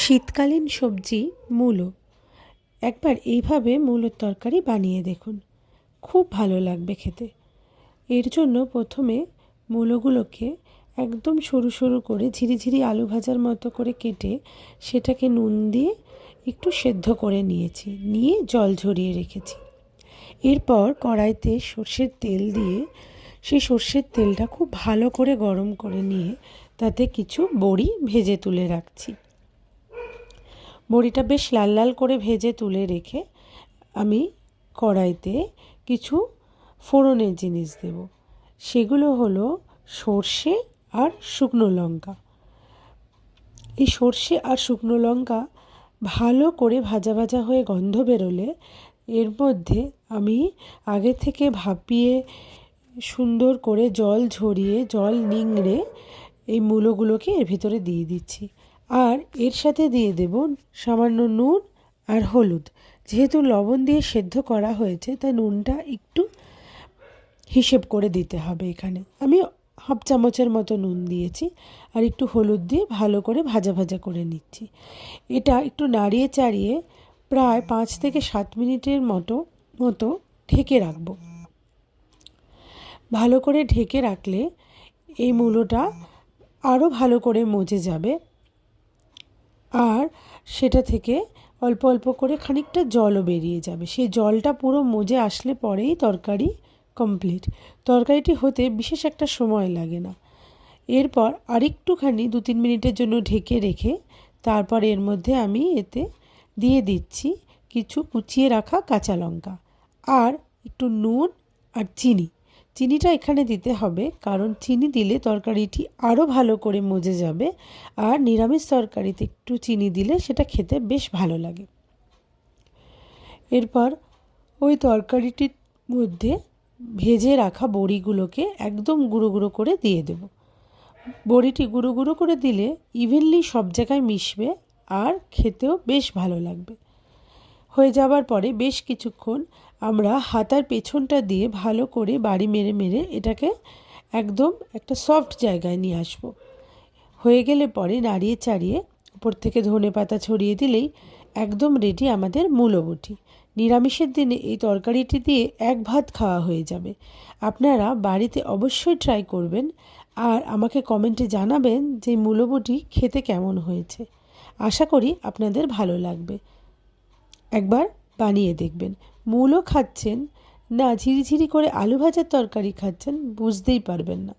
শীতকালীন সবজি মূলো। একবার এইভাবে মূলোর তরকারি বানিয়ে দেখুন, খুব ভালো লাগবে খেতে। এর জন্য প্রথমে মূলোগুলোকে একদম সরু সরু করে ঝিরিঝিরি আলু ভাজার মতো করে কেটে সেটাকে নুন দিয়ে একটু সেদ্ধ করে নিয়ে জল ঝরিয়ে রেখেছি। এরপর কড়াইতে সর্ষের তেল দিয়ে সেই সর্ষের তেলটা খুব ভালো করে গরম করে নিয়ে তাতে কিছু বড়ি ভেজে তুলে রাখছি। বড়িটা বেশ লাল লাল করে ভেজে তুলে রেখে আমি কড়াইতে কিছু ফোড়নের জিনিস দেব। সেগুলো হলো সর্ষে আর শুকনো লঙ্কা। এই সর্ষে আর শুকনো লঙ্কা ভালো করে ভাজা ভাজা হয়ে গন্ধ বেরোলে এর মধ্যে আমি আগে থেকে ভাপিয়ে সুন্দর করে জল ঝরিয়ে জল নিংড়ে এই মূলোগুলোকে এর ভিতরে দিয়ে দিচ্ছি। আর এর সাথে দিয়ে দেব সামান্য নুন আর হলুদ। যেহেতু লবণ দিয়ে সেদ্ধ করা হয়েছে তাই নুনটা একটু হিসেব করে দিতে হবে। এখানে আমি হাফ চামচের মতো নুন দিয়েছি আর একটু হলুদ দিয়ে ভালো করে ভাজা ভাজা করে নিচ্ছি। এটা একটু নাড়িয়ে চাড়িয়ে প্রায় 5 থেকে 7 মিনিটের মতো ঢেকে রাখবো। ভালো করে ঢেকে রাখলে এই মূলোটা আরও ভালো করে মজে যাবে আর সেটা থেকে অল্প অল্প করে খানিকটা জলও বেরিয়ে যাবে। সেই জলটা পুরো মজে আসলে পরেই তরকারি কমপ্লিট। তরকারিটি হতে বিশেষ একটা সময় লাগে না। এরপর আরেকটুখানি 2-3 মিনিটের জন্য ঢেকে রেখে তারপর এর মধ্যে আমি এতে দিয়ে দিচ্ছি কিছু কুচিয়ে রাখা কাঁচা লঙ্কা আর একটু নুন আর চিনি। চিনিটা এখানে দিতে হবে কারণ চিনি দিলে তরকারিটি আরও ভালো করে মজে যাবে আর নিরামিষ তরকারিতে একটু চিনি দিলে সেটা খেতে বেশ ভালো লাগে। এরপর ওই তরকারিটির মধ্যে ভেজে রাখা বড়িগুলোকে একদম গুঁড়ো গুঁড়ো করে দিয়ে দেব। বড়িটি গুঁড়ো গুঁড়ো করে দিলে ইভেনলি সব জায়গায় মিশবে আর খেতেও বেশ ভালো লাগবে। হয়ে যাবার পরে বেশ কিছুক্ষণ আমরা হাতার পেছনটা দিয়ে ভালো করে বাড়ি মেরে মেরে এটাকে একদম একটা সফট জায়গায় নিয়ে আসব। হয়ে গেলে পরে নাড়িয়ে চাড়িয়ে উপর থেকে ধনেপাতা ছড়িয়ে দিলেই একদম রেডি আমাদের মূলো বটি। নিরামিষের দিনে এই তরকারিটি দিয়ে এক ভাত খাওয়া হয়ে যাবে। আপনারা বাড়িতে অবশ্যই ট্রাই করবেন আর আমাকে কমেন্টে জানাবেন যে মূলো বটি খেতে কেমন হয়েছে। আশা করি আপনাদের ভালো লাগবে। একবার বানিয়ে দেখবেন। মূলো খাচ্ছেন না ঝিরিঝিরি করে আলু ভাজার তরকারি খাচ্ছেন বুঝতেই পারবেন না।